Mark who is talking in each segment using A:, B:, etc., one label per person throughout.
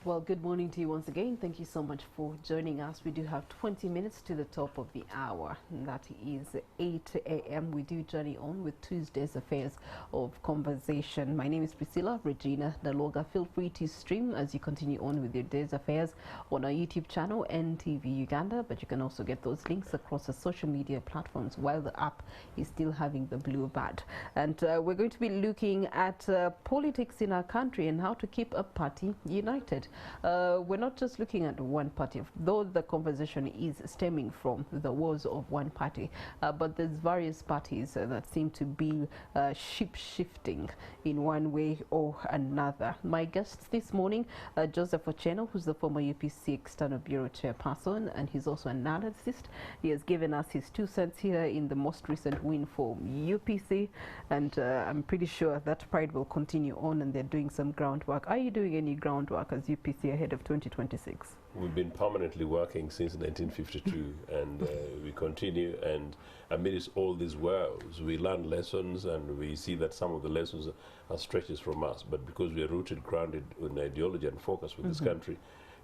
A: Well, good morning to you once again. Thank you so much for joining us. We do have 20 minutes to the top of the hour. And that is 8 a.m. We do journey on with Tuesday's Affairs of Conversation. My name is Priscilla Regina Daloga. Feel free to stream as you continue on with your day's affairs on our YouTube channel, NTV Uganda. But you can also get those links across the social media platforms while the app is still having the blue badge. And we're going to be looking at politics in our country and how to keep a party united. We're not just looking at one party, though the conversation is stemming from the woes of one party, but there's various parties that seem to be shifting in one way or another. My guests this morning, Joseph Ocheno, who's the former UPC External Bureau Chairperson, and he's also an analyst. He has given us his 2 cents here in the most recent win for UPC, and I'm pretty sure that pride will continue on, and they're doing some groundwork. Are you doing any groundwork as UPC ahead of 2026?
B: We've been permanently working since 1952 and we continue, and amidst all these woes we learn lessons, and we see that some of the lessons are stretches from us, but because we are rooted, grounded in ideology and focus with this country,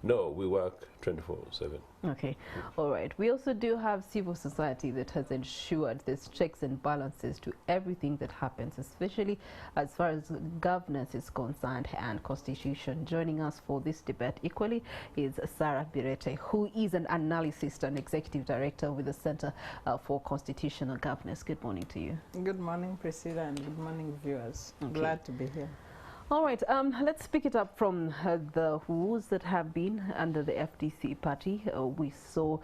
B: no, we work 24/7.
A: Okay, all right. We also do have civil society that has ensured there's checks and balances to everything that happens, especially as far as governance is concerned and constitution. Joining us for this debate equally is Sarah Birete, who is an analyst and executive director with the Center for Constitutional Governance. Good morning to you.
C: Good morning, Priscilla, and good morning, viewers.
A: Okay.
C: Glad to be here.
A: All right, let's pick it up from the woes that have been under the FDC party. We saw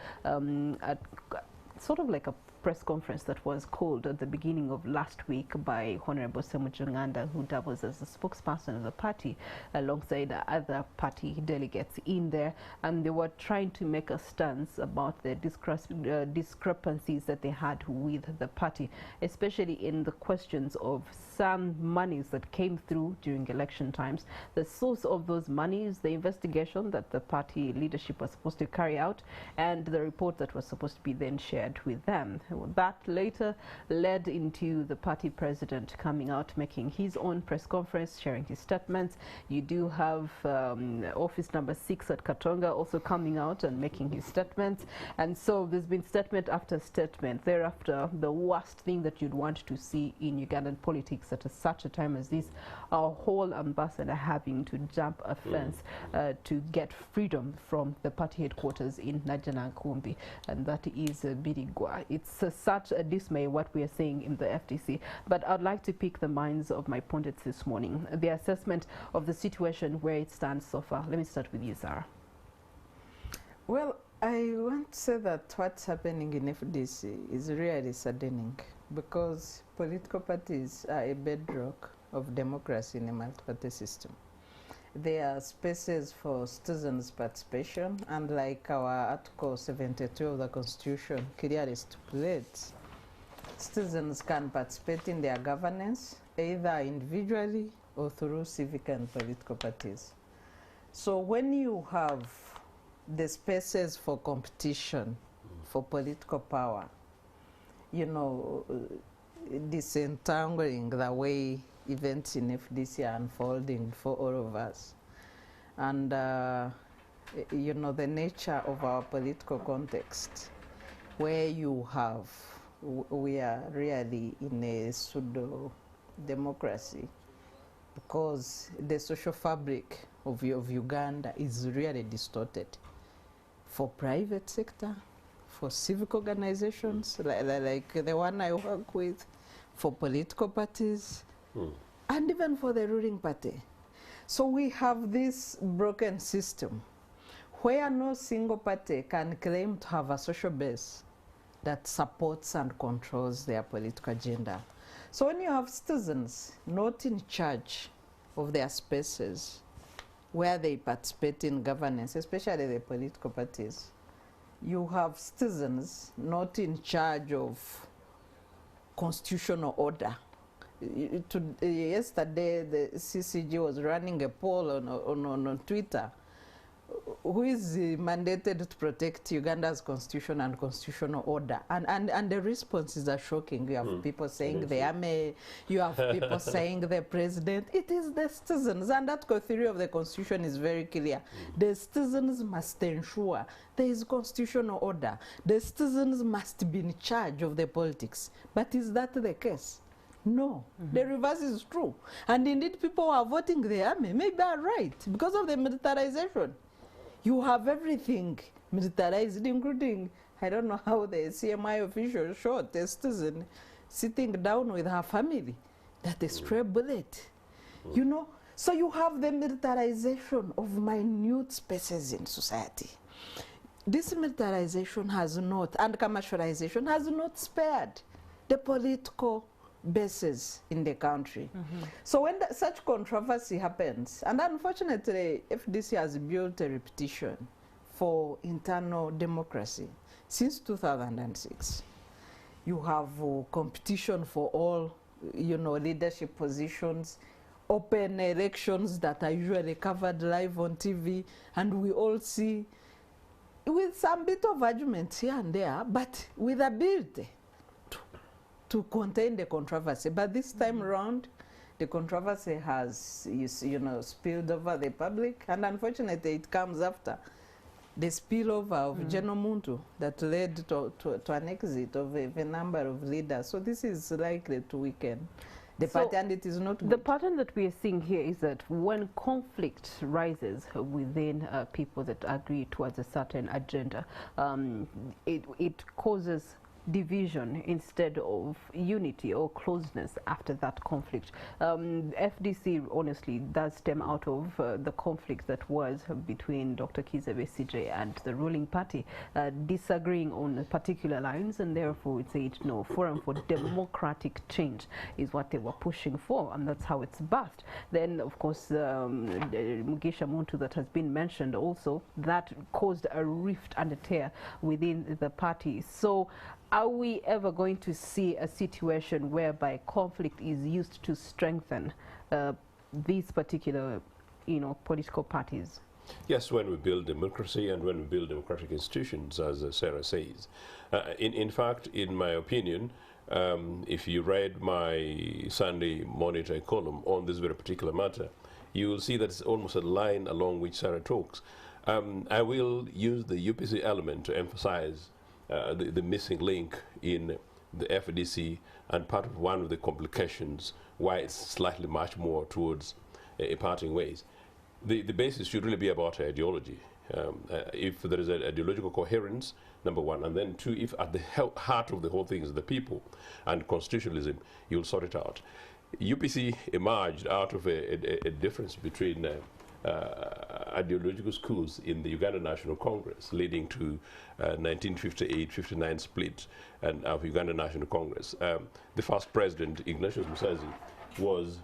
A: sort of like a press conference that was called at the beginning of last week by Honorable Semujunganda, who doubles as the spokesperson of the party alongside other party delegates in there, and they were trying to make a stance about the discrepancies that they had with the party, especially in the questions of some monies that came through during election times, the source of those monies, the investigation that the party leadership was supposed to carry out, and the report that was supposed to be then shared with them. That later led into the party president coming out, making his own press conference, sharing his statements. You do have office number 6 at Katonga also coming out and making his statements. And so there's been statement after statement. Thereafter, the worst thing that you'd want to see in Ugandan politics at such a time as this, our whole ambassador having to jump a fence to get freedom from the party headquarters in Najjanankumbi, and that is Birigwa. It's such a dismay what we are seeing in the FDC, but I'd like to pick the minds of my pundits this morning, the assessment of the situation where it stands so far. Let me start with you, Sarah.
C: Well, I want to say that what's happening in FDC is really saddening, because political parties are a bedrock of democracy in a multi-party system. They are spaces for citizens' participation, and like our Article 72 of the Constitution clearly stipulates, citizens can participate in their governance either individually or through civic and political parties. So when you have the spaces for competition for political power, you know, disentangling the way events in FDC are unfolding for all of us. And, you know, the nature of our political context, where you have, we are really in a pseudo-democracy, because the social fabric of Uganda is really distorted for private sector, for civic organizations, like the one I work with, for political parties, and even for the ruling party. So we have this broken system where no single party can claim to have a social base that supports and controls their political agenda. So when you have citizens not in charge of their spaces where they participate in governance, especially the political parties, you have citizens not in charge of constitutional order. Yesterday, the CCG was running a poll on Twitter who is mandated to protect Uganda's constitution and constitutional order? And the responses are shocking. You have people saying the army, you have people saying the president. It is the citizens, and Article 3 of the constitution is very clear. The citizens must ensure there is constitutional order. The citizens must be in charge of the politics. But is that the case? No, the reverse is true. And indeed, people who are voting the army maybe are right because of the militarization. You have everything militarized, including, I don't know how the CMI official shot a citizen sitting down with her family, that a stray bullet, you know. So you have the militarization of minute spaces in society. This militarization has not, and commercialization has not spared the political bases in the country. So when such controversy happens, and unfortunately FDC has built a reputation for internal democracy since 2006. You have competition for all, you know, leadership positions, open elections that are usually covered live on TV, and we all see, with some bit of arguments here and there, but with ability to contain the controversy. But this time around, the controversy has, you know, spilled over the public, and unfortunately it comes after the spillover of General Muntu that led to an exit of a number of leaders. So this is likely to weaken the party, and it is not good.
A: The pattern that we are seeing here is that when conflict rises within people that agree towards a certain agenda, it causes division instead of unity or closeness after that conflict. FDC honestly does stem out of the conflict that was between Dr. Kizza Besigye and the ruling party, disagreeing on particular lines, and therefore it said no, Forum for Democratic Change is what they were pushing for, and that's how it's birthed. Then of course Mugisha Muntu that has been mentioned also, that caused a rift and a tear within the party. So are we ever going to see a situation whereby conflict is used to strengthen these particular, you know, political parties?
B: Yes, when we build democracy and when we build democratic institutions, as Sarah says. In fact, in my opinion, if you read my Sunday Monitor column on this very particular matter, you will see that it's almost a line along which Sarah talks. I will use the UPC element to emphasize the missing link in the FDC, and part of one of the complications why it's slightly much more towards parting ways. The basis should really be about ideology. If there is an ideological coherence, number one, and then two, if at the heart of the whole thing is the people and constitutionalism, you'll sort it out. UPC emerged out of a difference between ideological schools in the Uganda National Congress, leading to 1958-59 split and of Uganda National Congress. The first president, Ignatius Musazi, was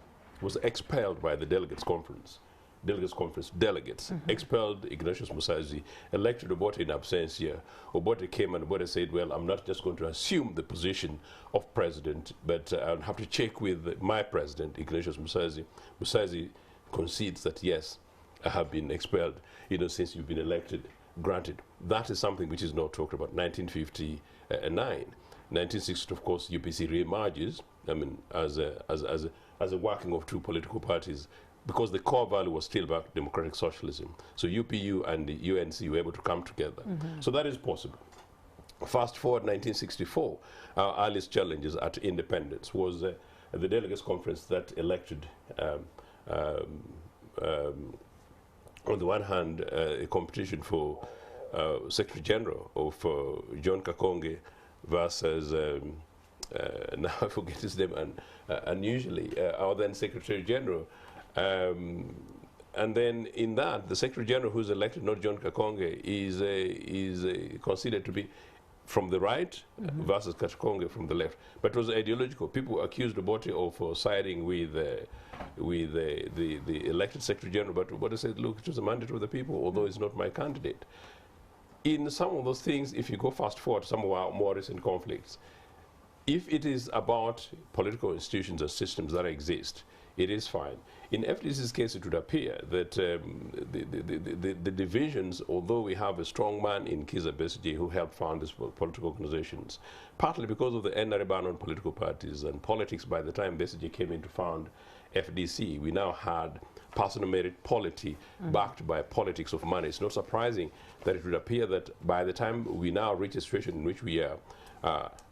B: expelled by the delegates conference. Delegates expelled Ignatius Musazi, elected Obote in absentia. Obote came and Obote said, well, I'm not just going to assume the position of president, but I'll have to check with my president, Ignatius Musazi. Musazi concedes that, yes, I have been expelled, you know, since you've been elected. Granted, that is something which is not talked about. 1959. 1960, of course, UPC re-emerges, I mean, as a working of two political parties, because the core value was still about democratic socialism. So UPU and the UNC were able to come together. So that is possible. Fast forward 1964, our earliest challenges at independence was the delegates conference that elected on the one hand, a competition for Secretary General of John Kakonge versus, now I forget his name, and unusually, our then Secretary General. And then in that, the Secretary General who's elected, not John Kakonge, is considered to be from the right versus Kakonge from the left. But it was ideological. People accused Obote of siding with the elected Secretary General, but Obote said, look, it was a mandate of the people, although it's not my candidate. In some of those things, if you go fast forward, some of our more recent conflicts, if it is about political institutions and systems that exist, it is fine. In FDC's case, it would appear that the divisions, although we have a strong man in Kizza Besigye who helped found these political organizations, partly because of the NRA ban on political parties and politics by the time Besigye came in to found FDC, we now had personal merit polity backed by politics of money. It's not surprising that it would appear that by the time we now reach a situation in which we are,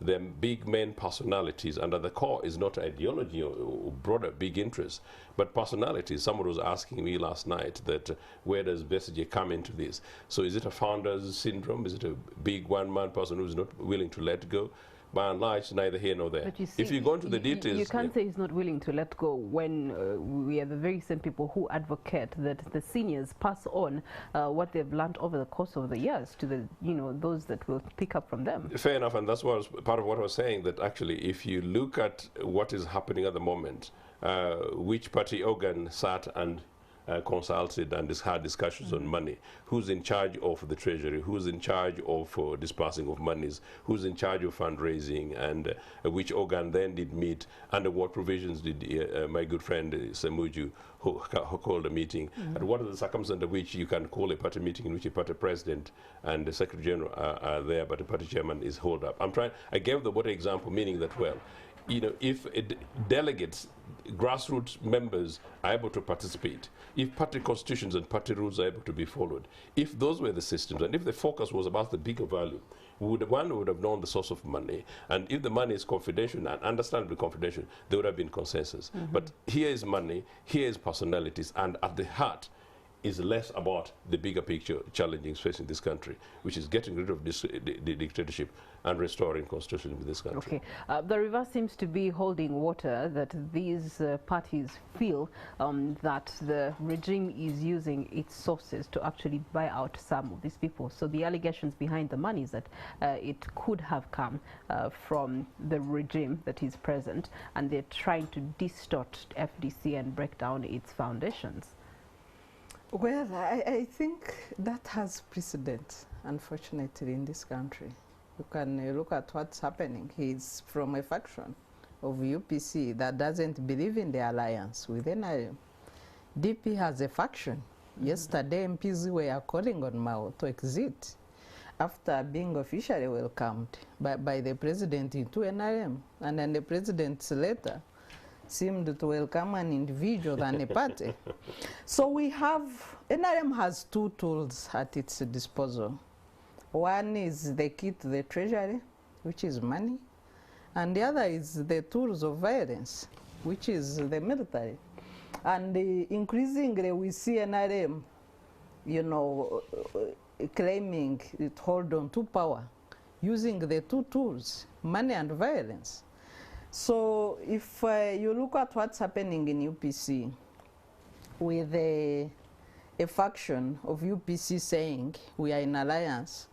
B: the big main personalities, and at the core is not ideology or broader big interests, but personalities. Someone was asking me last night that where does Besigye come into this? So is it a founder's syndrome? Is it a big one-man person who's not willing to let go? By and large, neither here nor there.
A: But you see,
B: if you go into the details...
A: You can't say he's not willing to let go when we are the very same people who advocate that the seniors pass on what they've learned over the course of the years to the, those that will pick up from them.
B: Fair enough, and that's what part of what I was saying, that actually if you look at what is happening at the moment, which party organ sat and consulted and had discussions on money, who's in charge of the treasury, who's in charge of dispersing of monies, who's in charge of fundraising, and which organ then did meet, under what provisions did my good friend Semuju who called a meeting, and what are the circumstances under which you can call a party meeting in which a party president and the secretary general are there, but the party chairman is held up. I gave the water example, meaning that, well, if delegates, grassroots members are able to participate, if party constitutions and party rules are able to be followed, if those were the systems, and if the focus was about the bigger value, one would have known the source of money, and if the money is confidential and understandably confidential, there would have been consensus. But here is money, here is personalities, and at the heart is less about the bigger picture challenges facing this country, which is getting rid of this dictatorship and restoring constitution in this country.
A: Okay. The reverse seems to be holding water, that these parties feel that the regime is using its sources to actually buy out some of these people. So the allegations behind the money is that it could have come from the regime that is present, and they're trying to distort FDC and break down its foundations.
C: Well, I think that has precedent, unfortunately, in this country. You can look at what's happening. He's from a faction of UPC that doesn't believe in the alliance with NRM. DP has a faction. Yesterday, MPs were calling on Mao to exit after being officially welcomed by the president into NRM. And then the president's letter seemed to welcome an individual than a party. So we have, NRM has two tools at its disposal. One is the key to the treasury, which is money, and the other is the tools of violence, which is the military. And increasingly we see NRM, claiming it hold on to power, using the two tools, money and violence. So if you look at what's happening in UPC, with a faction of UPC saying we are in alliance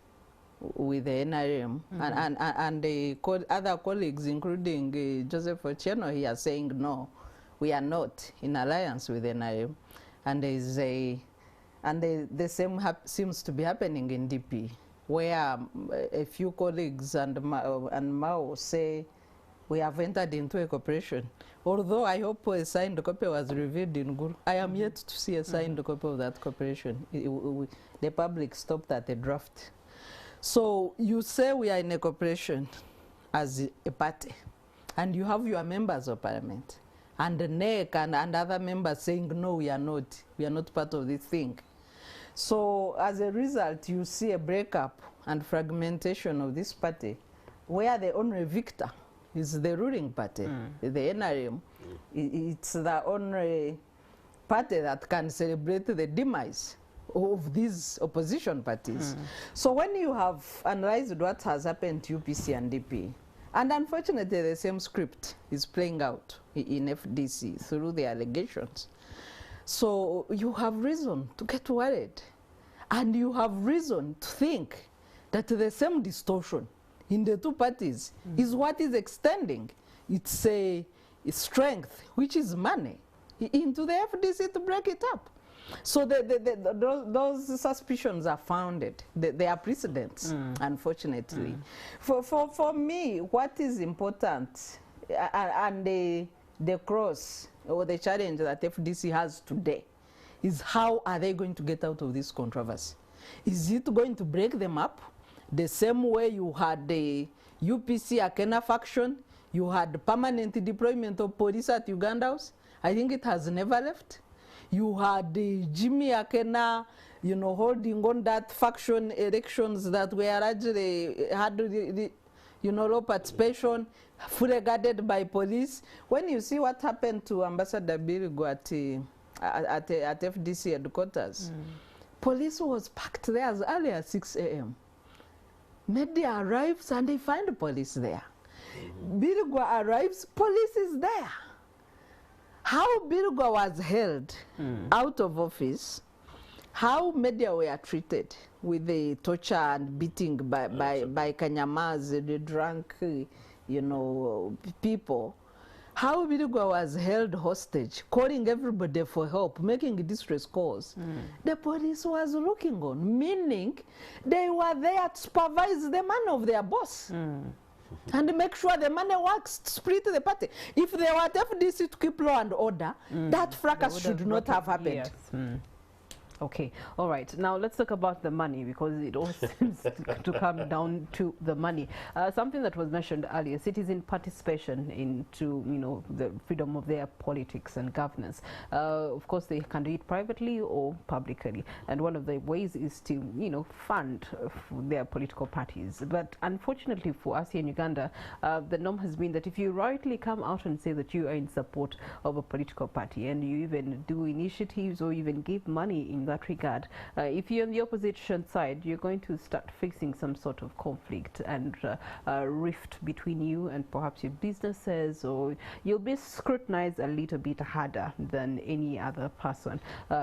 C: with the NRM, and the other colleagues, including Joseph Ochieno here, saying no, we are not in alliance with the NRM, and there is the same seems to be happening in DP, where a few colleagues and Mao say, we have entered into a cooperation. Although I hope a signed copy was revealed in Guru. I am yet to see a signed copy of that cooperation. The public stopped at a draft. So you say we are in a cooperation as a party, and you have your members of parliament, and the NEC and other members saying, no, we are not part of this thing. So as a result, you see a breakup and fragmentation of this party, where the only victor is the ruling party, the NRM. It's the only party that can celebrate the demise of these opposition parties. So when you have analyzed what has happened to UPC and DP, and unfortunately the same script is playing out in FDC through the allegations, so you have reason to get worried, and you have reason to think that the same distortion in the two parties is what is extending its strength, which is money, into the FDC to break it up. So those suspicions are founded. They are precedents, unfortunately. For me, what is important, and the cross or the challenge that FDC has today is how are they going to get out of this controversy? Is it going to break them up the same way you had the UPC Akena faction, you had permanent deployment of police at Uganda House? I think it has never left. You had the Jimmy Akena, you know, holding on that faction elections that were largely had the you know, low participation, fully guarded by police. When you see what happened to Ambassador Birigo at FDC headquarters, police was packed there as early as 6 a.m. Media arrives and they find the police there. Birigo arrives, police is there. How Birigo was held out of office, how media were treated with the torture and beating by Kanyamas, the drunk, you know, people. How Birigo was held hostage, calling everybody for help, making distress calls. The police was looking on, meaning they were there to supervise the money of their boss. And make sure the money works, split the party. If they were at FDC to keep law and order, that fracas should not have happened.
A: Yes. Okay, all right. Now let's talk about the money, because it all seems to come down to the money. Something that was mentioned earlier: citizen participation into, you know, the freedom of their politics and governance. Of course, they can do it privately or publicly, and one of the ways is to, you know, fund their political parties. But unfortunately for us here in Uganda, the norm has been that if you rightly come out and say that you are in support of a political party, and you even do initiatives or even give money in that regard, if you're on the opposition side, you're going to start facing some sort of conflict and rift between you and perhaps your businesses, or you'll be scrutinized a little bit harder than any other person,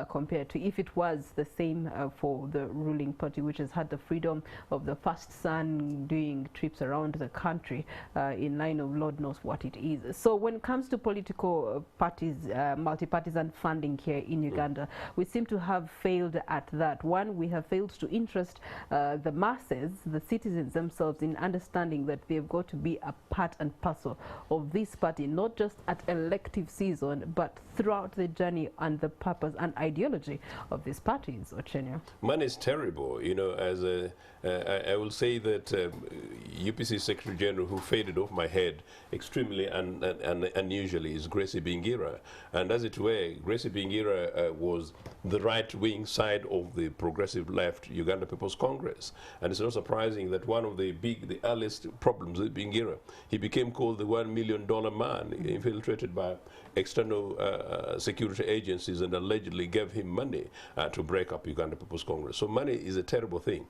A: compared to if it was the same for the ruling party, which has had the freedom of the first son doing trips around the country in line of Lord knows what it is. So when it comes to political parties, multi-partisan funding here in Uganda, we seem to have failed at that. One, we have failed to interest the masses, the citizens themselves, in understanding that they've got to be a part and parcel of this party, not just at elective season, but throughout the journey and the purpose and ideology of these parties. Ochenya.
B: Money is terrible, you know. As I will say that UPC Secretary General, who faded off my head extremely and unusually, is Gracie Bingira, and as it were, Gracie Bingira was the right-wing side of the progressive left Uganda People's Congress. And it's not surprising that one of the earliest problems with Bingira, he became called the $1 million man, infiltrated by external security agencies and allegedly gave him money to break up Uganda People's Congress. So money is a terrible thing.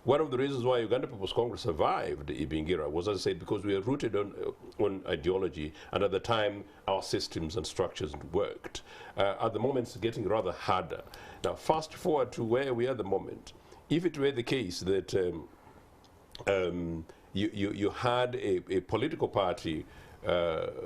B: One of the reasons why Uganda People's Congress survived Ibingira was, as I said, because we are rooted on ideology, and at the time our systems and structures worked. At the moment it's getting rather harder. Now fast forward to where we are at the moment. If it were the case that you had a political party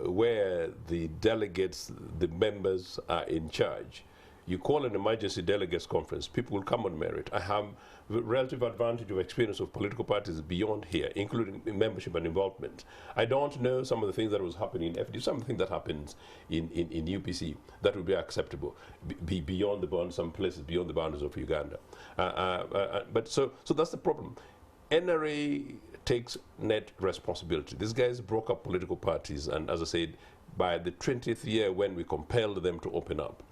B: where the delegates, the members are in charge, you call an emergency delegates conference, people will come on merit. I have the relative advantage of experience of political parties beyond here, including membership and involvement. I don't know some of the things that was happening in FD, some of the things that happens in UPC that would be acceptable, be beyond the bounds, some places beyond the boundaries of Uganda. But so that's the problem. NRA takes net responsibility. These guys broke up political parties, and as I said, by the 20th year when we compelled them to open up,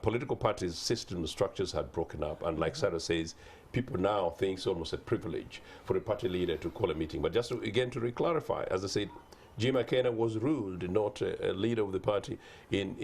B: political parties' system structures had broken up, and like Sarah says, people now think it's almost a privilege for a party leader to call a meeting. But just to, again to re-clarify, as I said, Jim McKenna was ruled not a leader of the party in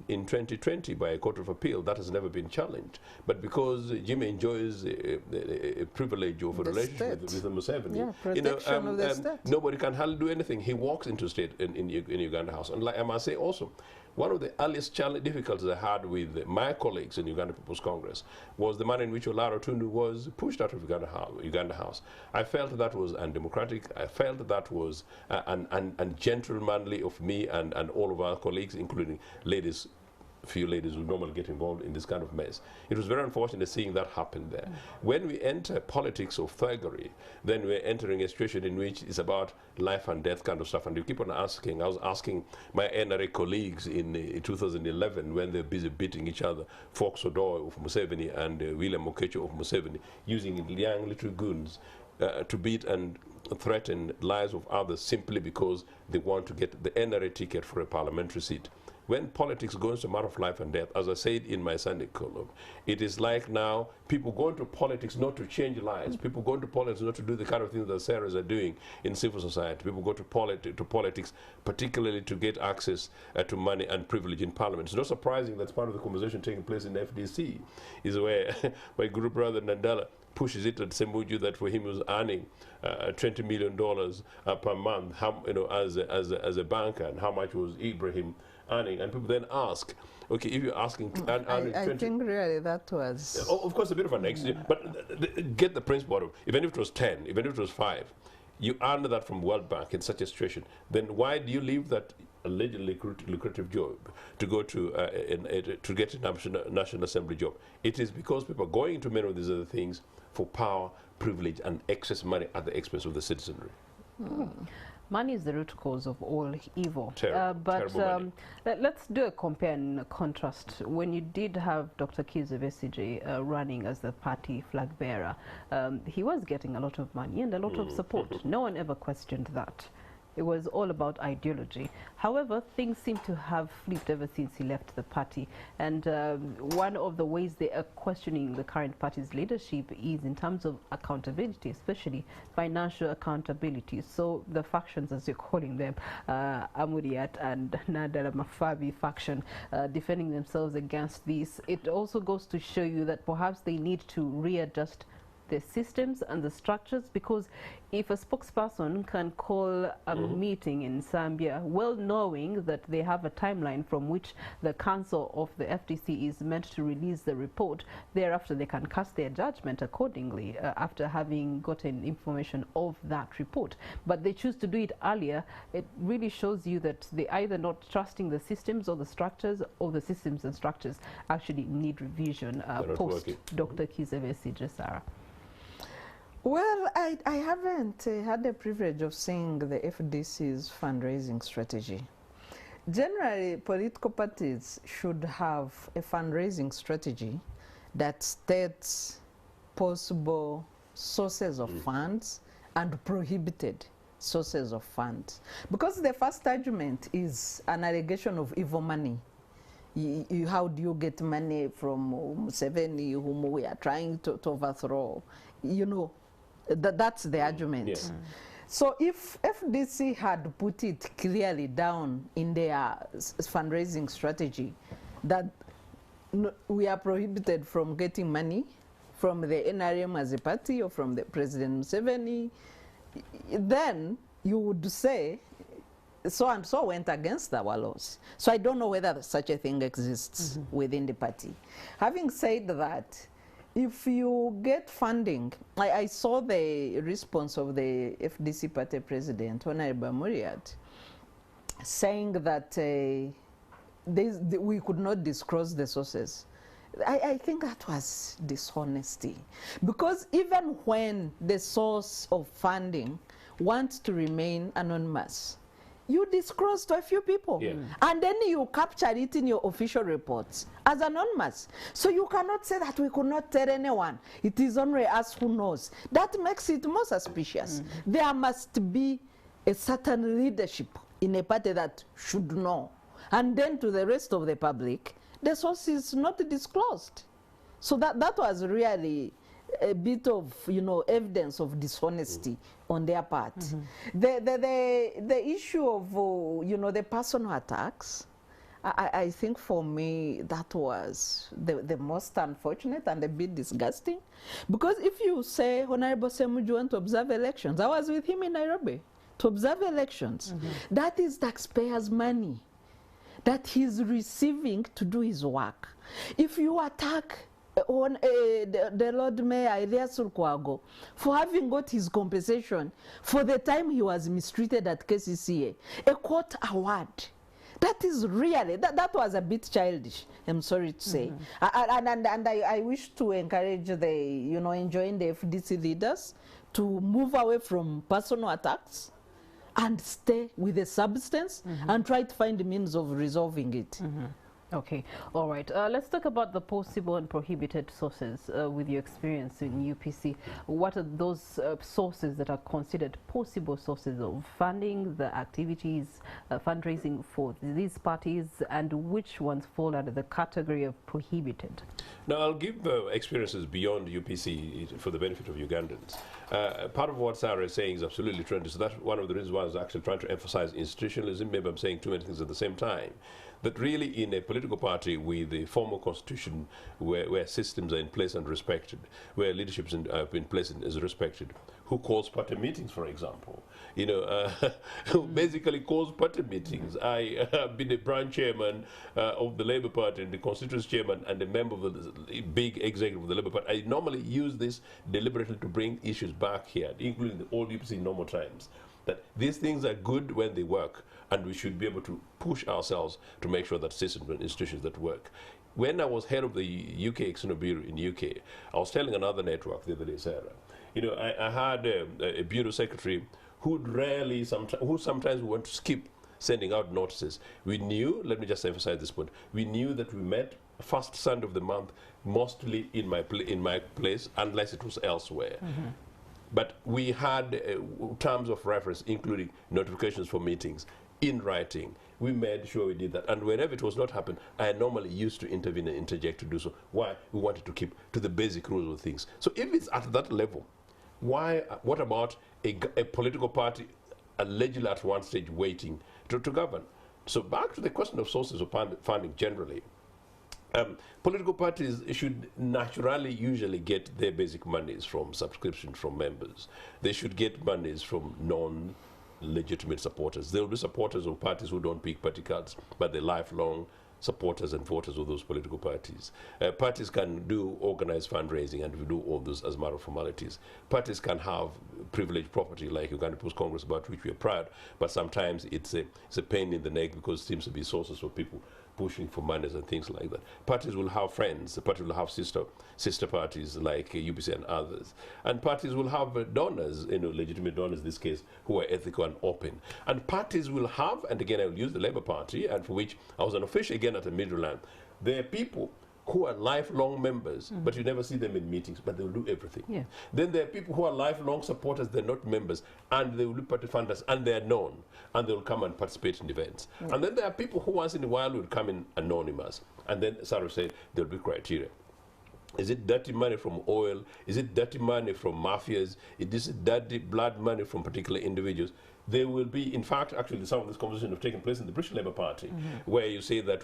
B: 2020 by a court of appeal. That has never been challenged. But because Jim enjoys a privilege of a relationship with Museveni,
C: yeah, protection of the state.
B: Nobody can hardly do anything. He walks into state in Uganda House. And like I must say also, one of the earliest difficulties I had with my colleagues in Uganda People's Congress was the manner in which Olaro Tundu was pushed out of Uganda House. I felt that was undemocratic. I felt that was ungentlemanly of me and all of our colleagues, including ladies few ladies who normally get involved in this kind of mess. It was very unfortunate seeing that happen there. When we enter politics of thuggery, then we're entering a situation in which it's about life and death kind of stuff. And you keep on asking, I was asking my NRA colleagues in 2011 when they're busy beating each other, Fox Odoy of Museveni and William Okecho of Museveni, using young little goons to beat and threaten lives of others simply because they want to get the NRA ticket for a parliamentary seat. When politics goes to a matter of life and death, as I said in my Sunday column, it is like now people go into politics not to change lives. People go into politics not to do the kind of things that Sarahs are doing in civil society. People go to politics particularly to get access to money and privilege in parliament. It's not surprising that's part of the conversation taking place in the FDC, is where my group brother Nandala pushes it at Sembuju that for him he was earning $20 million per month, as a banker, and how much was Ibrahim earning? And people then ask, okay, if you're asking,
C: I think really that was...
B: of course, a bit of an extra, but get the principle of, even if it was 10, even if it was 5, you earn that from World Bank in such a situation, then why do you leave that allegedly lucrative job to go to get a National Assembly job? It is because people are going into many of these other things for power, privilege, and excess money at the expense of the citizenry.
A: Money is the root cause of all evil.
B: But
A: let's do a compare and contrast. When you did have Dr. Kizza Besigye running as the party flag bearer, he was getting a lot of money and a lot of support. No one ever questioned that. It was all about ideology. However, things seem to have flipped ever since he left the party. And one of the ways they are questioning the current party's leadership is in terms of accountability, especially financial accountability. So the factions, as you're calling them, Amuriat and Nadala Mafabi faction, defending themselves against this. It also goes to show you that perhaps they need to readjust the systems and the structures, because if a spokesperson can call a meeting in Zambia, well knowing that they have a timeline from which the council of the FDC is meant to release the report, thereafter they can cast their judgment accordingly after having gotten information of that report. But they choose to do it earlier. It really shows you that they either not trusting the systems or the structures, or the systems and structures actually need revision post Dr. Kizza Besigye, Sarah.
C: Well, I haven't had the privilege of seeing the FDC's fundraising strategy. Generally, political parties should have a fundraising strategy that states possible sources of funds and prohibited sources of funds. Because the first argument is an allegation of evil money. How do you get money from Museveni, whom we are trying to overthrow? You know, that's the argument. Yeah. So if FDC had put it clearly down in their fundraising strategy that we are prohibited from getting money from the NRM as a party or from the President Museveni, then you would say so and so went against our laws. So I don't know whether such a thing exists within the party. Having said that, if you get funding, I saw the response of the FDC party president, Honorable Muriat, saying that we could not disclose the sources. I think that was dishonesty. Because even when the source of funding wants to remain anonymous, you disclose to a few people, and then you capture it in your official reports as anonymous. So you cannot say that we could not tell anyone. It is only us who knows. That makes it more suspicious. There must be a certain leadership in a party that should know. And then to the rest of the public, the source is not disclosed. So that was really a bit of, you know, evidence of dishonesty on their part. The issue of, you know, the personal attacks, I think for me that was the most unfortunate and a bit disgusting. Because if you say Honorable Sembuju went to observe elections, I was with him in Nairobi to observe elections. That is taxpayers' money that he's receiving to do his work. If you attack on the Lord Mayor Elias Lukwago for having got his compensation for the time he was mistreated at KCCA, a court award That is really, that was a bit childish, I'm sorry to say. And I wish to encourage the, you know, enjoying the FDC leaders to move away from personal attacks and stay with the substance and try to find the means of resolving it.
A: Okay, all right. Let's talk about the possible and prohibited sources with your experience in UPC. What are those sources that are considered possible sources of funding, the activities, fundraising for these parties, and which ones fall under the category of prohibited?
B: Now, I'll give experiences beyond UPC for the benefit of Ugandans. Part of what Sarah is saying is absolutely true. So that's one of the reasons why I was actually trying to emphasize institutionalism. Maybe I'm saying too many things at the same time. That really in a political party with a formal constitution where systems are in place and respected, where leadership is in place and is respected, who calls party meetings, for example, you know, who basically calls party meetings. I have been a branch chairman of the Labour Party and the constituency chairman and a member of the big executive of the Labour Party. I normally use this deliberately to bring issues back here, including the old UPC normal times. That these things are good when they work, and we should be able to push ourselves to make sure that systems and institutions that work. When I was head of the UK External Bureau in the UK, I was telling another network the other day, Sarah, you know, I had a bureau secretary who sometimes want to skip sending out notices. We knew, let me just emphasize this point, we knew that we met first Sunday of the month, mostly in my place, unless it was elsewhere. But we had terms of reference, including notifications for meetings, in writing. We made sure we did that. And whenever it was not happening, I normally used to intervene and interject to do so. Why? We wanted to keep to the basic rules of things. So if it's at that level, why? What about a political party allegedly at one stage waiting to govern? So back to the question of sources of funding generally. Political parties should naturally usually get their basic monies from subscription from members. They should get monies from non-legitimate supporters. There will be supporters of parties who don't pick party cards, but they're lifelong supporters and voters of those political parties. Parties can do organized fundraising, and we do all those as a matter of formalities. Parties can have privileged property like Uganda People's Congress, about which we are proud, but sometimes it's a pain in the neck because it seems to be sources for people pushing for monies and things like that. Parties will have friends. The party will have sister parties like UPC and others. And parties will have donors, you know, legitimate donors in this case, who are ethical and open. And parties will have, and again I will use the Labour Party, and for which I was an official again at the Midland, there are people who are lifelong members, but you never see them in meetings, but they'll do everything.
A: Yeah.
B: Then there are people who are lifelong supporters, they're not members, and they will be party funders, and they're known, and they'll come and participate in events. And then there are people who once in a while will come in anonymous, and then Sarah said there'll be criteria. Is it dirty money from oil? Is it dirty money from mafias? Is it dirty blood money from particular individuals? There will be, in fact, actually some of this conversation have taken place in the British Labour Party, where you say that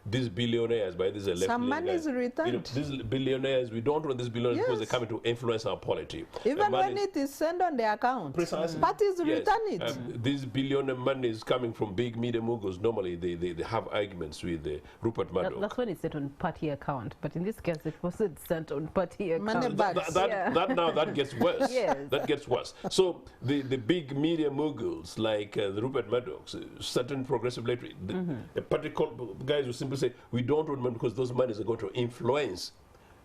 B: these billionaires, by these are left
C: Some money is returned.
B: you know, these billionaires, we don't want these billionaires because they're coming to influence our polity.
C: Even when it is sent on the account,
B: Precisely.
C: parties return it.
B: These billionaire money is coming from big media moguls. Normally, they have arguments with Rupert Murdoch.
A: That's when it's set on party account, but in this case, it wasn't sent on party account.
C: Money bags.
B: That gets worse.
A: Yes.
B: That gets worse. So the big media moguls like the Rupert Murdochs, certain progressive literary, the particular guys will simply say, we don't want money because those monies are going to influence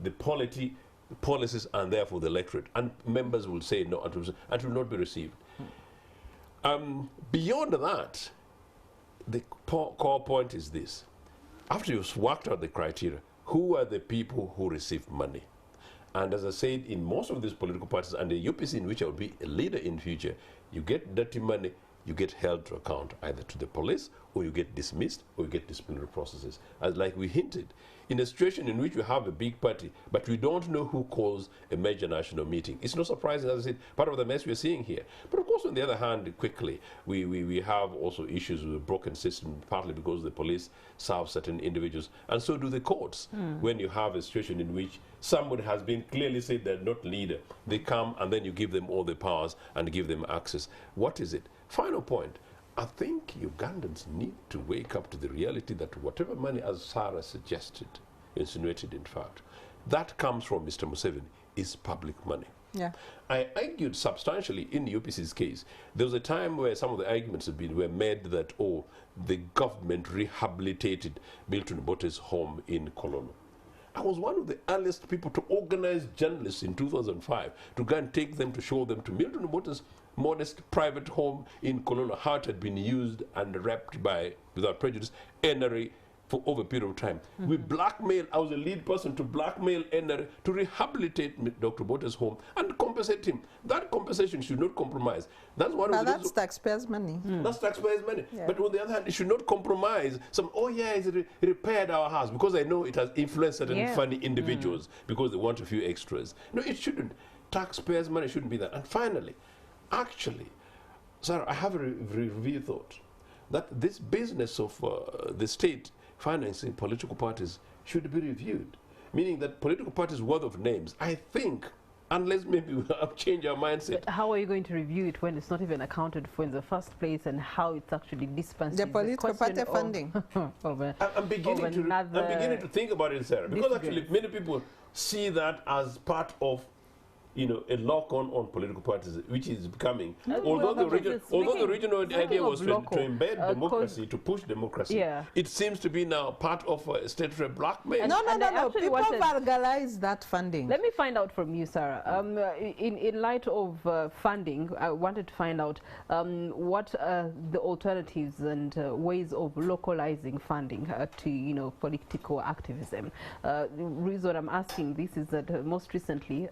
B: the polity, the policies, and therefore the electorate. And members will say no, and will not be received. Beyond that, the core point is this. After you've worked out the criteria, who are the people who receive money? And as I said, in most of these political parties, and the UPC in which I will be a leader in future, you get dirty money, you get held to account either to the police, or you get dismissed, or you get disciplinary processes. As like we hinted, in a situation in which we have a big party, but we don't know who calls a major national meeting. It's not surprising, as I said, part of the mess we're seeing here. But of course, on the other hand, quickly, we have also issues with a broken system, partly because the police serve certain individuals, and so do the courts. When you have a situation in which somebody has been clearly said they're not leader, they come and then you give them all the powers and give them access. What is it? Final point. I think Ugandans need to wake up to the reality that whatever money, as Sarah suggested, insinuated in fact, that comes from Mr. Museveni is public money.
C: Yeah.
B: I argued substantially in the UPC's case. There was a time where some of the arguments were made that, oh, the government rehabilitated Milton Obote's home in Kololo. I was one of the earliest people to organize journalists in 2005 to go and take them to show them to Milton Obote's modest private home in Kololo, how it had been used and wrapped by, without prejudice, NRA for over a period of time. We blackmailed, I was the lead person to blackmail NRA to rehabilitate Dr. Obote's home and compensate him. That compensation should not compromise. That's one of the
C: that's taxpayers' money.
B: That's taxpayers' money.
C: Yeah.
B: But on the other hand, it should not compromise some, oh yeah, it's repaired our house, because I know it has influenced certain funny individuals because they want a few extras. No, it shouldn't. Taxpayers' money shouldn't be that. And finally, actually, Sarah, I have a review thought that this business of the state financing political parties should be reviewed, meaning that political parties worth of names, I think, unless maybe we have changed our mindset.
A: But how are you going to review it when it's not even accounted for in the first place, and how it's actually dispensed?
C: The political party funding.
B: I'm beginning to think about it, Sarah, because actually many people see that as part of, you know, a lock-on on political parties, which is becoming, although the original idea was to embed democracy, to push democracy, it seems to be now part of statutory blackmail.
C: No. People vulgarize that funding.
A: Let me find out from you, Sarah. In light of funding, I wanted to find out what are the alternatives and ways of localizing funding to, you know, political activism. The reason I'm asking this is that most recently,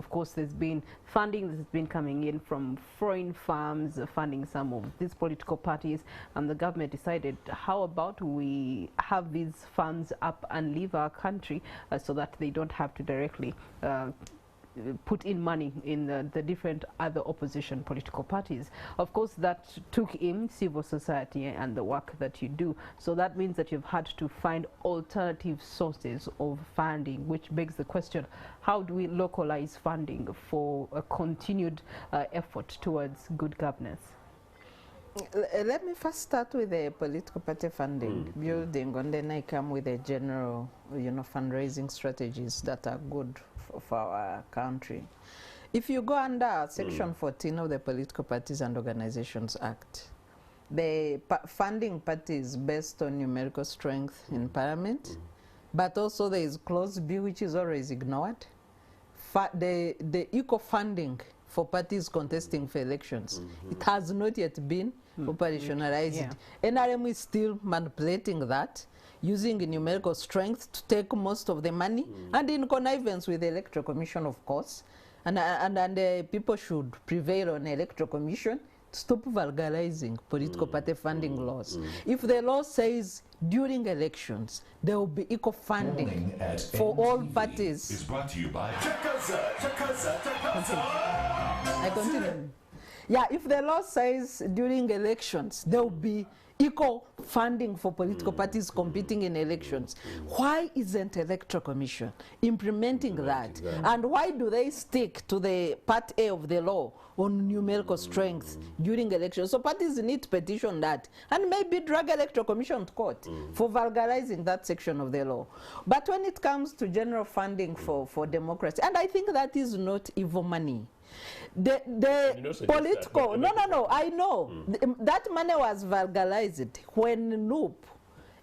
A: of course, there's been funding that has been coming in from foreign firms funding some of these political parties, and the government decided, how about we have these funds up and leave our country so that they don't have to directly put in money in the different other opposition political parties. Of course, that took in civil society and the work that you do. So that means that you've had to find alternative sources of funding, which begs the question, how do we localize funding for a continued effort towards good governance?
C: Let me first start with the political party funding building, and then I come with a general, you know, fundraising strategies that are good for our country. If you go under Section 14 of the Political Parties and Organizations Act, the funding parties based on numerical strength in Parliament, but also there is Clause B, which is always ignored. The equal funding for parties contesting for elections, it has not yet been operationalized. NRM is still manipulating that, using numerical strength to take most of the money, and in connivance with the Electoral Commission, of course. And people should prevail on the Electoral Commission to stop vulgarizing political party funding laws. If the law says during elections there will be equal funding for all parties.
D: Is brought to you by
C: I continue. Yeah, if the law says during elections there will be equal funding for political parties competing in elections, why isn't Electoral Commission implementing that? And why do they stick to the Part A of the law on numerical strength during elections? So parties need to petition that and maybe drag Electoral Commission to court for vulgarizing that section of the law. But when it comes to general funding for democracy, and I think that is not evil money. The political, I know. That money was vulgarized when Noop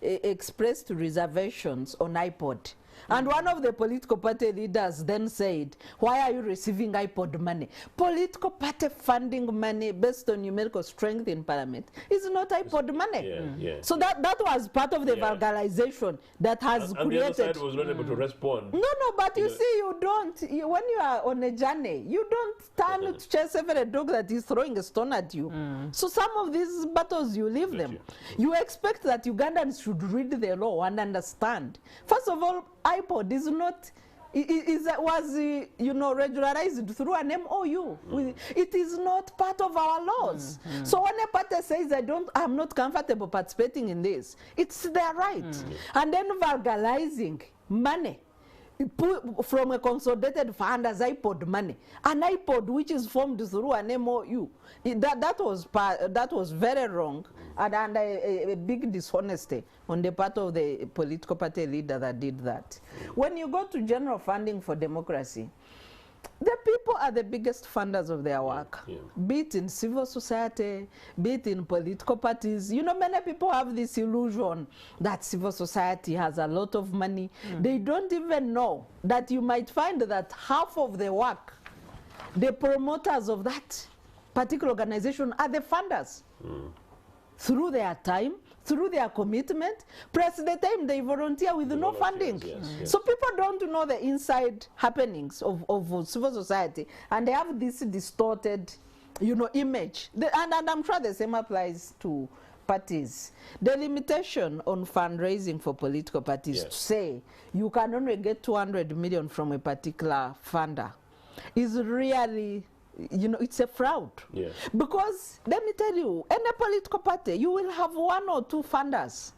C: expressed reservations on iPod. And one of the political party leaders then said, why are you receiving iPod money? Political party funding money based on numerical strength in Parliament is not iPod money. So that was part of the vulgarization that has created.
B: And the other side was not able to respond.
C: No, but you see, you don't, when you are on a journey, you don't turn to chase every dog that is throwing a stone at you. So some of these battles, you leave them. You expect that Ugandans should read the law and understand. First of all, iPod is not, was regularized through an MOU. It is not part of our laws. So when a party says, I'm not comfortable participating in this, it's their right. And then vulgarizing money from a consolidated fund as iPod money, an iPod which is formed through an MOU, that was very wrong, and a big dishonesty on the part of the political party leader that did that. When you go to general funding for democracy, The people are the biggest funders of their work,
B: Yeah.
C: be it in civil society, be it in political parties. You know, many people have this illusion that civil society has a lot of money. They don't even know that you might find that half of the work, the promoters of that particular organization are the funders. Through their time, through their commitment, plus the time they volunteer with no funding.
B: Yes.
C: So people don't know the inside happenings of civil society, and they have this distorted, you know, image. And I'm sure the same applies to parties. The limitation on fundraising for political parties to say you can only get 200 million from a particular funder is really, you know, it's a fraud. Because let me tell you, any political party, you will have one or two funders.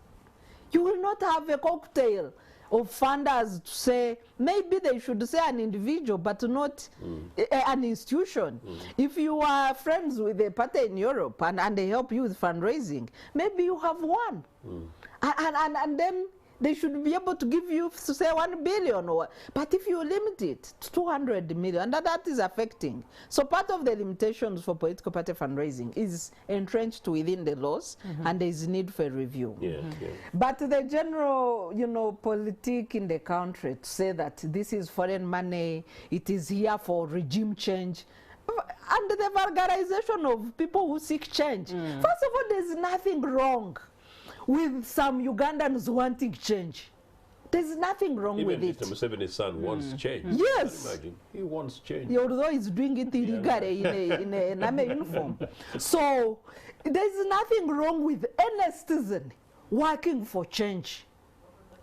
C: You will not have a cocktail of funders to say, maybe they should say an individual, but not an institution. If you are friends with a party in Europe and they help you with fundraising, maybe you have one. And then they should be able to give you, to say 1 billion, but if you limit it to 200 million, that is affecting. So part of the limitations for political party fundraising is entrenched within the laws, and there is need for review. But the general, you know, politic in the country to say that this is foreign money, it is here for regime change, and the vulgarization of people who seek change. First of all, there's nothing wrong with some Ugandans wanting change. There's nothing wrong with it.
B: Even Mr. Museveni's son wants change.
C: Yes.
B: Imagine, he wants change.
C: Although he's doing it illegally in an army uniform. So there's nothing wrong with any citizen working for change,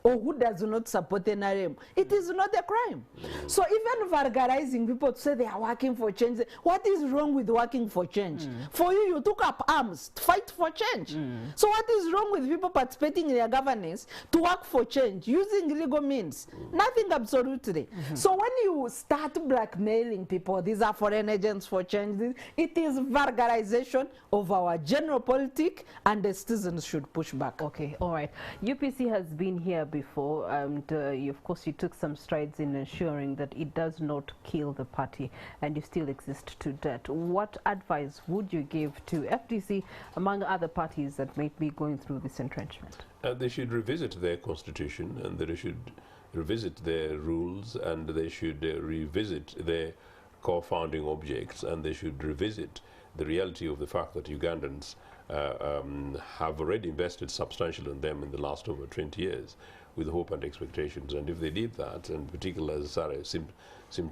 C: or who does not support NRM. It is not a crime. So even vulgarizing people to say they are working for change, what is wrong with working for change? For you, you took up arms to fight for change. So what is wrong with people participating in their governance to work for change, using legal means? Nothing, absolutely. So when you start blackmailing people, these are foreign agents for change, it is vulgarization of our general politic, and the citizens should push back.
A: Okay, all right. UPC has been here before, and of course you took some strides in ensuring that it does not kill the party, and you still exist to that. What advice would you give to FDC among other parties that might be going through this entrenchment?
B: They should revisit their constitution, and they should revisit their rules, and they should revisit their core founding objects, and they should revisit the reality of the fact that Ugandans have already invested substantially in them in the last over 20 years with hope and expectations. And if they did that, and particularly as Sarah seemed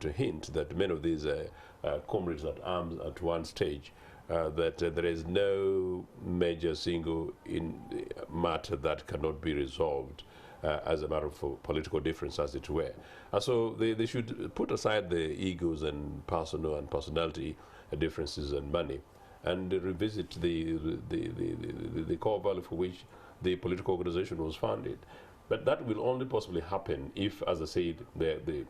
B: to hint, that many of these comrades at arms at one stage, that there is no major single matter that cannot be resolved as a matter of political difference, as it were. And so they should put aside the egos and personal and personality differences and money, and revisit the core value for which the political organization was founded. But that will only possibly happen if, as I said, the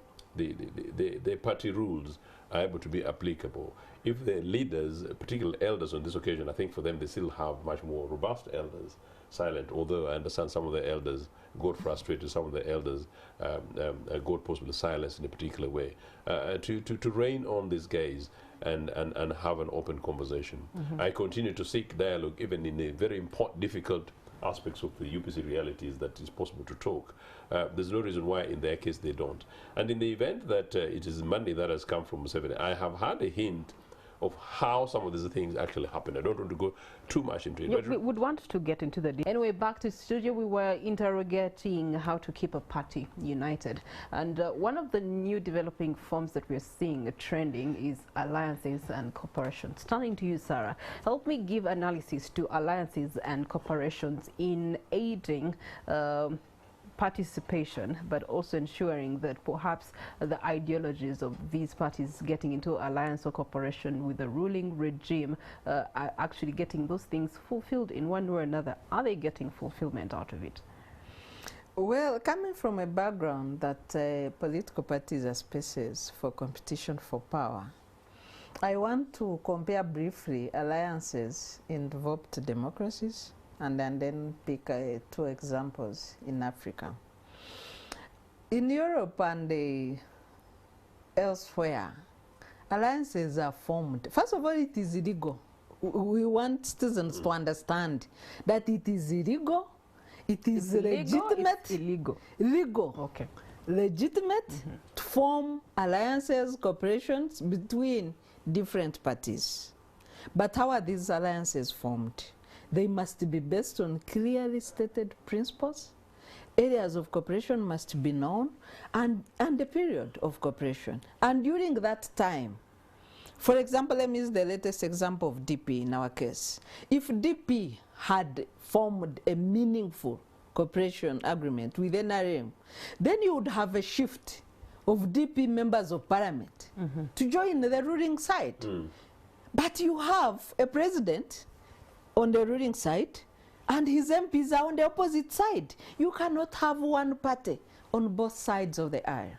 B: party rules are able to be applicable. If the leaders, particularly elders on this occasion, I think for them they still have much more robust elders, silent, although I understand some of the elders got frustrated, some of the elders got possibly silenced in a particular way, to rein on these guys and have an open conversation. I continue to seek dialogue, even in the very difficult aspects of the UPC realities that it's possible to talk. There's no reason why in their case they don't. And in the event that it is money that has come from Museveni, I have had a hint of how some of these things actually happen. I don't want to go too much into it.
A: Yeah, we would want to get into the detail. Anyway, back to studio, we were interrogating how to keep a party united. And one of the new developing forms that we're seeing trending is alliances and corporations. Turning to you, Sarah, help me give analysis to alliances and corporations in aiding participation, but also ensuring that perhaps the ideologies of these parties getting into alliance or cooperation with the ruling regime are actually getting those things fulfilled in one way or another. Are they getting fulfillment out of it?
C: Well, coming from a background that political parties are spaces for competition for power, I want to compare briefly alliances in developed democracies and then pick 2 examples in Africa. In Europe and elsewhere, alliances are formed. First of all, it is illegal. We want citizens to understand that it is illegal, it is legitimate.
A: It's illegal.
C: Legal.
A: Okay.
C: Legitimate to form alliances, cooperations between different parties. But how are these alliances formed? They must be based on clearly stated principles. Areas of cooperation must be known, and the period of cooperation. And during that time, for example, let me use the latest example of DP in our case. If DP had formed a meaningful cooperation agreement with NRM, then you would have a shift of DP members of parliament to join the ruling side. But you have a president on the ruling side and his MPs are on the opposite side. You cannot have one party on both sides of the aisle.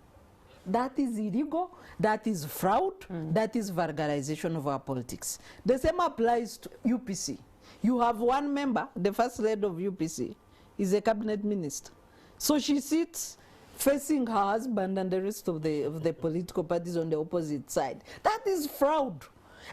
C: That is illegal, that is fraud, that is vulgarization of our politics. The same applies to UPC. You have one member, the first lady of UPC, is a cabinet minister. So she sits facing her husband and the rest of the political parties on the opposite side. That is fraud.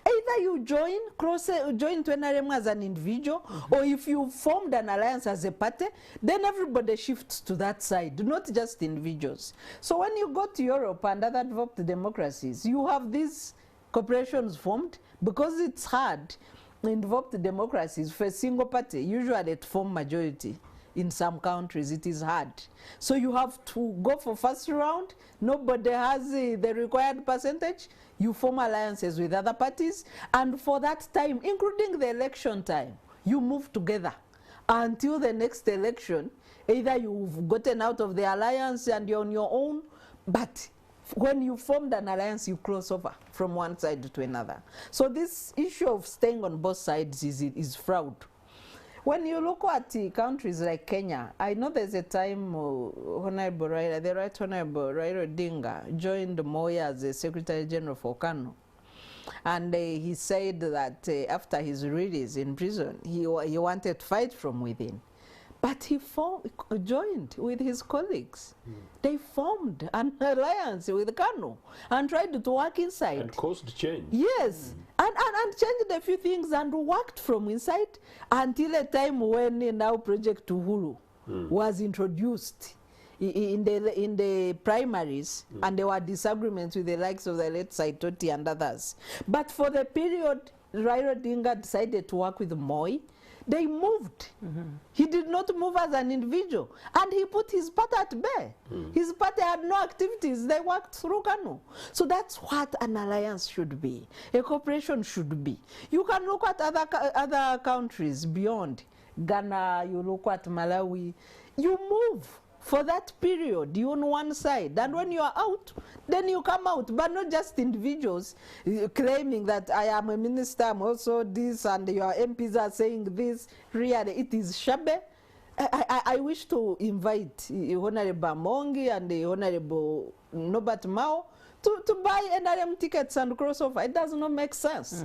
C: Either you join to NRM as an individual, or if you formed an alliance as a party, then everybody shifts to that side, not just individuals. So when you go to Europe and other developed democracies, you have these corporations formed because it's hard in developed democracies for a single party, usually to form majority. In some countries, it is hard. So you have to go for first round. Nobody has the required percentage. You form alliances with other parties. And for that time, including the election time, you move together until the next election. Either you've gotten out of the alliance and you're on your own, but when you formed an alliance, you cross over from one side to another. So this issue of staying on both sides is fraud. When you look at countries like Kenya, I know there's a time the Right Honorable Raila Odinga joined Moi as the Secretary General for KANU. And he said that after his release in prison, he wanted to fight from within. But he joined with his colleagues. They formed an alliance with KANU and tried to work inside.
B: And caused change.
C: Yes, and changed a few things and worked from inside until a time when now Project Uhuru was introduced in the primaries, and there were disagreements with the likes of the late Saitoti and others. But for the period Raila Odinga decided to work with Moi, they moved. He did not move as an individual, and he put his party at bay. His party had no activities. They worked through KANU. So that's what an alliance should be. A cooperation should be. You can look at other countries beyond Ghana. You look at Malawi. You move for that period. You on one side, and when you are out, then you come out. But not just individuals claiming that I am a minister, I'm also this, and your MPs are saying this. Really, it is shabe. I wish to invite Honorable Mongi and the Honorable Norbert Mao to buy NRM tickets and crossover. It does not make sense.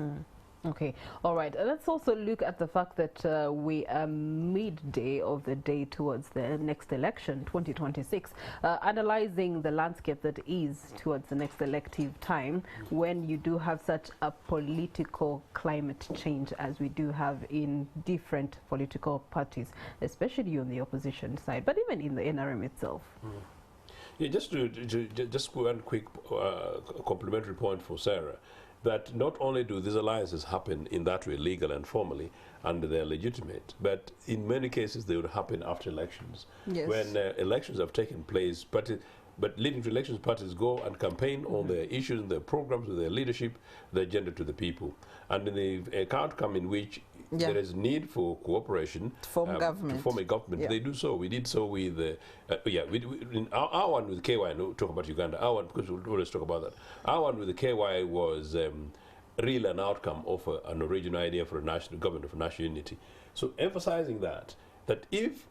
A: Okay, all right. Let's also look at the fact that we are midday of the day towards the next election, 2026, analyzing the landscape that is towards the next elective time, when you do have such a political climate change as we do have in different political parties, especially on the opposition side, but even in the NRM itself.
B: Yeah, just one quick complimentary point for Sarah. That not only do these alliances happen in that way, legal and formally, and they're legitimate, but in many cases they would happen after elections.
C: Yes.
B: When elections have taken place, but leading to elections, parties go and campaign on their issues and their programs, with their leadership, their agenda to the people. And in the outcome in which there is need for cooperation
C: to form
B: a government. They do so. We did so with in our one with KY. I know talk about Uganda. Our one, because we'll always talk about that. Our one with the KY was really an outcome of an original idea for a national government of national unity. So emphasizing that if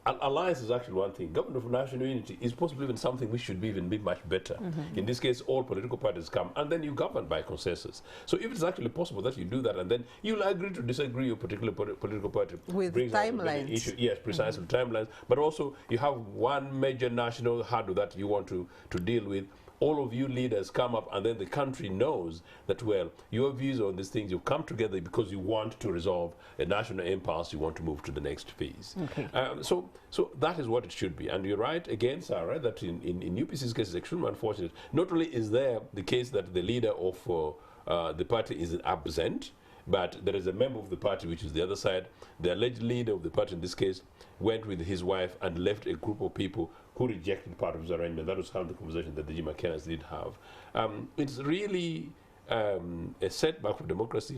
B: an alliance is actually one thing, government of national unity is possibly even something which should be much better. In this case, all political parties come, and then you govern by consensus. So if it's actually possible that you do that, and then you'll agree to disagree with particular political party.
C: With timelines.
B: Yes, precisely, timelines. But also, you have one major national hurdle that you want to deal with, all of you leaders come up, and then the country knows that, well, your views on these things, you come together because you want to resolve a national impasse, you want to move to the next phase.
A: Okay.
B: So that is what it should be. And you're right, again, Sarah, that in UPC's case, it's extremely unfortunate. Not only is there the case that the leader of the party is absent, but there is a member of the party, which is the other side. The alleged leader of the party in this case went with his wife and left a group of people who rejected part of his arrangement. That was how the conversation that the Jim McKenna's did have. It's really a setback for democracy,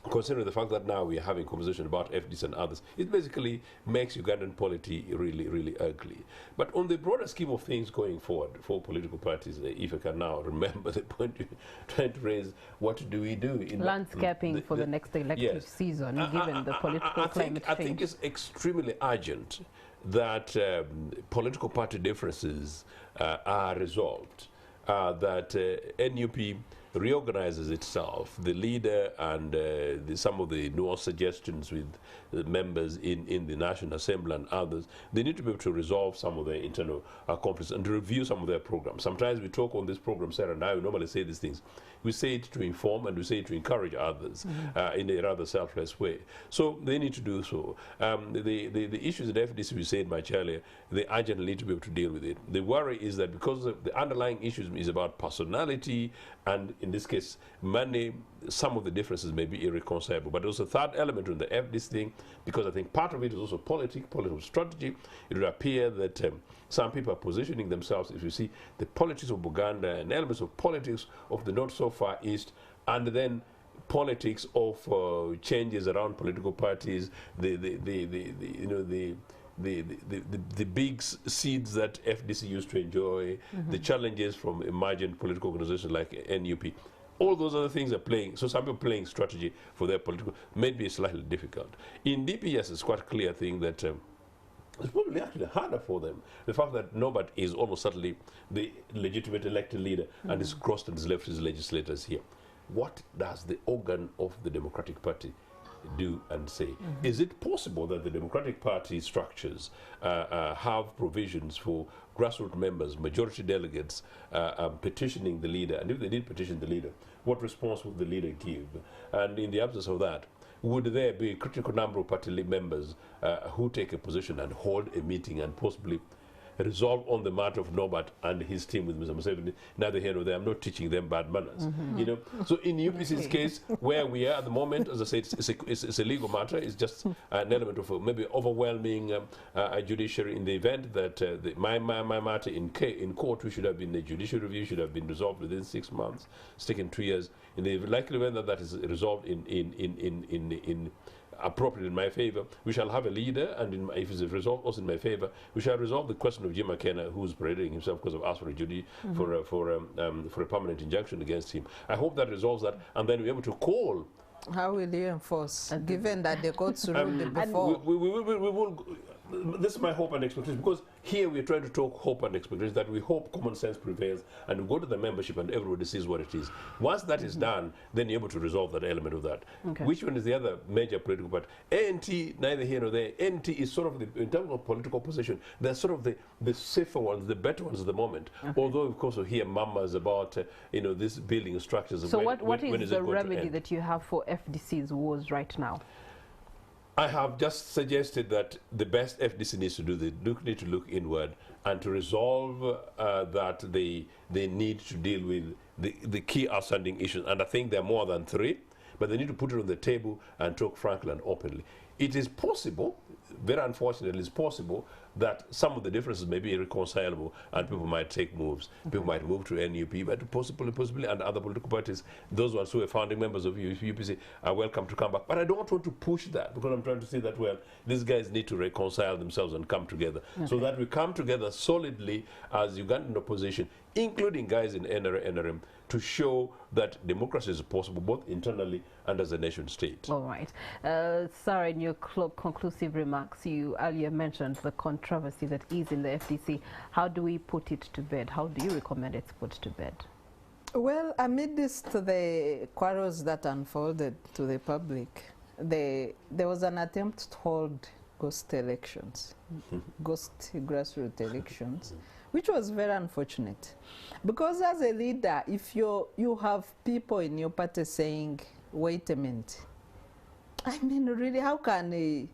B: considering the fact that now we are having conversation about FDs and others. It basically makes Ugandan polity really, really ugly. But on the broader scheme of things going forward for political parties, if I can now remember the point you're trying to raise, what do we do? In
A: landscaping for the next elective season, given the political climate change?
B: I think it's extremely urgent that political party differences are resolved, that NUP reorganizes itself, the leader and some of the nuanced suggestions with the members in the National Assembly and others, they need to be able to resolve some of their internal conflicts and to review some of their programs. Sometimes we talk on this program, Sarah and I, we normally say these things. We say it to inform and we say it to encourage others in a rather selfless way. So they need to do so. The issues that FDC, we said much earlier, they urgently need to be able to deal with it. The worry is that because of the underlying issues is about personality and in this case money, some of the differences may be irreconcilable. But there's a third element on the FDC thing, because I think part of it is also political strategy. It would appear that some people are positioning themselves, if you see the politics of Buganda and elements of politics of the not so far east, and then politics of changes around political parties, the big seeds that FDC used to enjoy, the challenges from emergent political organizations like NUP. All those other things are playing. So some people playing strategy for their political may be slightly difficult. In DPS, it's quite a clear thing that it's probably actually harder for them. The fact that Norbert is almost certainly the legitimate elected leader and is crossed and has left his legislators here. What does the organ of the Democratic Party do and say? Is it possible that the Democratic Party structures have provisions for grassroots members, majority delegates petitioning the leader? And if they did petition the leader, what response would the leader give? And in the absence of that, would there be a critical number of party members who take a position and hold a meeting and possibly resolve on the matter of Norbert and his team with Mr. Museveni? Neither here nor there. I'm not teaching them bad manners. You know. So in UPC's case, where we are at the moment, as I said, it's a legal matter. It's just an element of maybe overwhelming judiciary. In the event that my matter in court, we should have been a judicial review, should have been resolved within 6 months. It's taken 2 years. In the likely event that that is resolved in appropriate in my favor, we shall have a leader, and if it's resolved also in my favor, we shall resolve the question of Jim McKenna, who's parading himself because of us for a duty for a permanent injunction against him. I hope that resolves that, and then we're able to call.
C: How will you enforce, given that the courts ruled it before?
B: We will. This is my hope and expectation, because here we're trying to talk hope and expectation, that we hope common sense prevails and we go to the membership and everybody sees what it is. Once that is done, then you're able to resolve that element of that.
A: Okay.
B: Which one is the other major political party? ANT, neither here nor there. ANT is sort of, in terms of political position, they're sort of the safer ones, the better ones at the moment. Okay. Although, of course, we hear murmurs about, this building structures.
A: So what is the remedy that you have for FDC's wars right now?
B: I have just suggested that the best FDC needs to do, they need to look inward and to resolve that they need to deal with the key outstanding issues. And I think there are more than 3, but they need to put it on the table and talk frankly and openly. It is possible, very unfortunately, it's possible that some of the differences may be irreconcilable and people might take moves. People might move to NUP, but possibly, and other political parties, those ones who are founding members of UPC are welcome to come back. But I don't want to push that, because I'm trying to say that, well, these guys need to reconcile themselves and come together. Okay. So that we come together solidly as Ugandan opposition, including guys in NRM, to show that democracy is possible both internally and as a nation state.
A: All right. Sarah, in your conclusive remarks, you earlier mentioned the controversy that is in the FDC. How do we put it to bed? How do you recommend it's put to bed?
C: Well, amidst the quarrels that unfolded to the public, there was an attempt to hold ghost elections, ghost grassroots elections, which was very unfortunate. Because as a leader, if you have people in your party saying, wait a minute, I mean, really, how can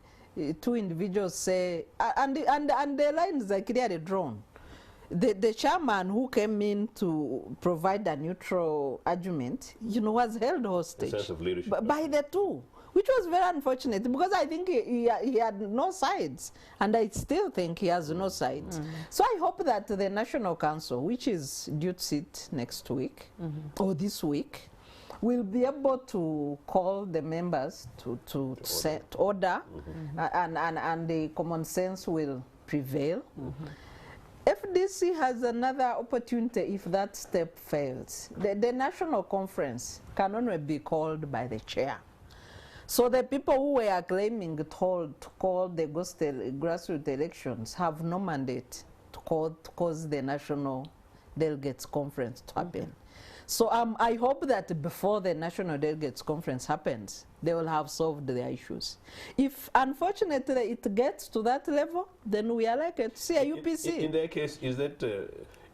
C: two individuals say, and the lines are clearly drawn. The chairman who came in to provide a neutral argument, you know, was held hostage.
B: A sense of leadership.
C: By the two, which was very unfortunate, because I think he had no sides, and I still think he has no sides. So I hope that the National Council, which is due to sit next week, or this week, will be able to call the members to set order, and the common sense will prevail. FDC has another opportunity if that step fails. The national conference can only be called by the chair. So the people who were claiming to call the grassroots elections have no mandate to cause the national delegates conference to happen. So I hope that before the National Delegates Conference happens, they will have solved their issues. If, unfortunately, it gets to that level, then we are likely to see a UPC.
B: In their case, is that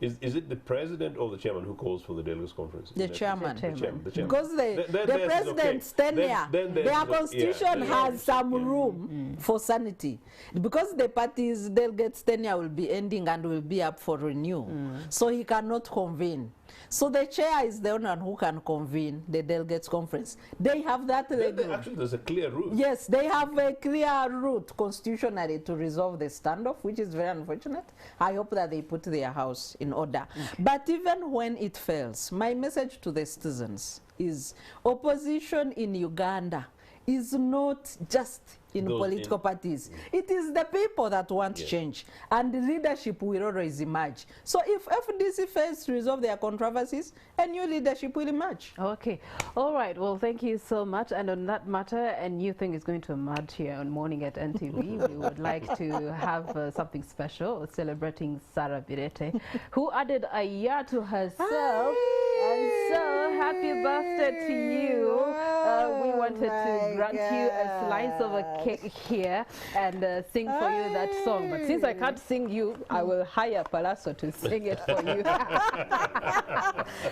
B: is it the president or the chairman who calls for the delegates conference?
C: The chairman.
B: The chairman.
C: Because the president's tenure, their constitution has some room for sanity. Because the party's delegates' tenure will be ending and will be up for renewal, so he cannot convene. So the chair is the one who can convene the delegates conference. They have that legal.
B: Actually, there's a clear route.
C: Yes, they have a clear route constitutionally to resolve the standoff, which is very unfortunate. I hope that they put their house in order. But even when it fails, my message to the citizens is opposition in Uganda is not just in political parties. It is the people that want change, and the leadership will always emerge. So if FDC fails to resolve their controversies, a new leadership will emerge.
A: Okay. All right. Well, thank you so much. And on that matter, a new thing is going to emerge here on Morning at NTV. We would like to have something special celebrating Sarah Birete, celebrating added a year to herself. And so, happy birthday to you. We wanted to grant you a slice of a cake here and sing for you that song. But since I can't sing you, I will hire Palazzo to sing it for you.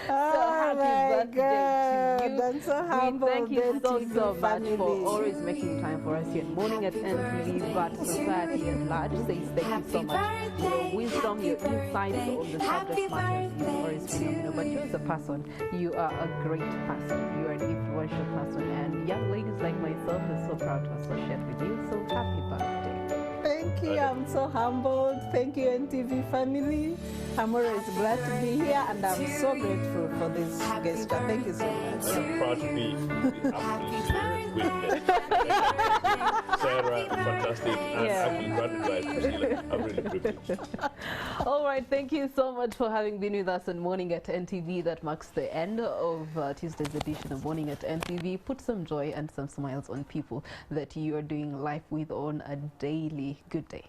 A: So happy birthday to you.
C: I'm so humble.
A: Thank you so
C: NTV
A: much for always making time for us here in Morning at NTV, but society at large says thank you so much for your wisdom, your insights on the subject matters. You've always phenomenal. But you as a person, you are a great person. You are an influential person, and young ladies like myself are so proud to associate with you. So happy birthday.
C: Thank you. I'm so humbled. Thank you, NTV family. I'm always glad to be here, and I'm so grateful for this guest. Thank you so much.
B: I'm proud to be with Sarah, fantastic, and actually granted by Priscilla. I'm really privileged.
A: All right, thank you so much for having been with us on Morning at NTV. That marks the end of Tuesday's edition of Morning at NTV. Put some joy and some smiles on people that you are doing life with on a daily. Good day.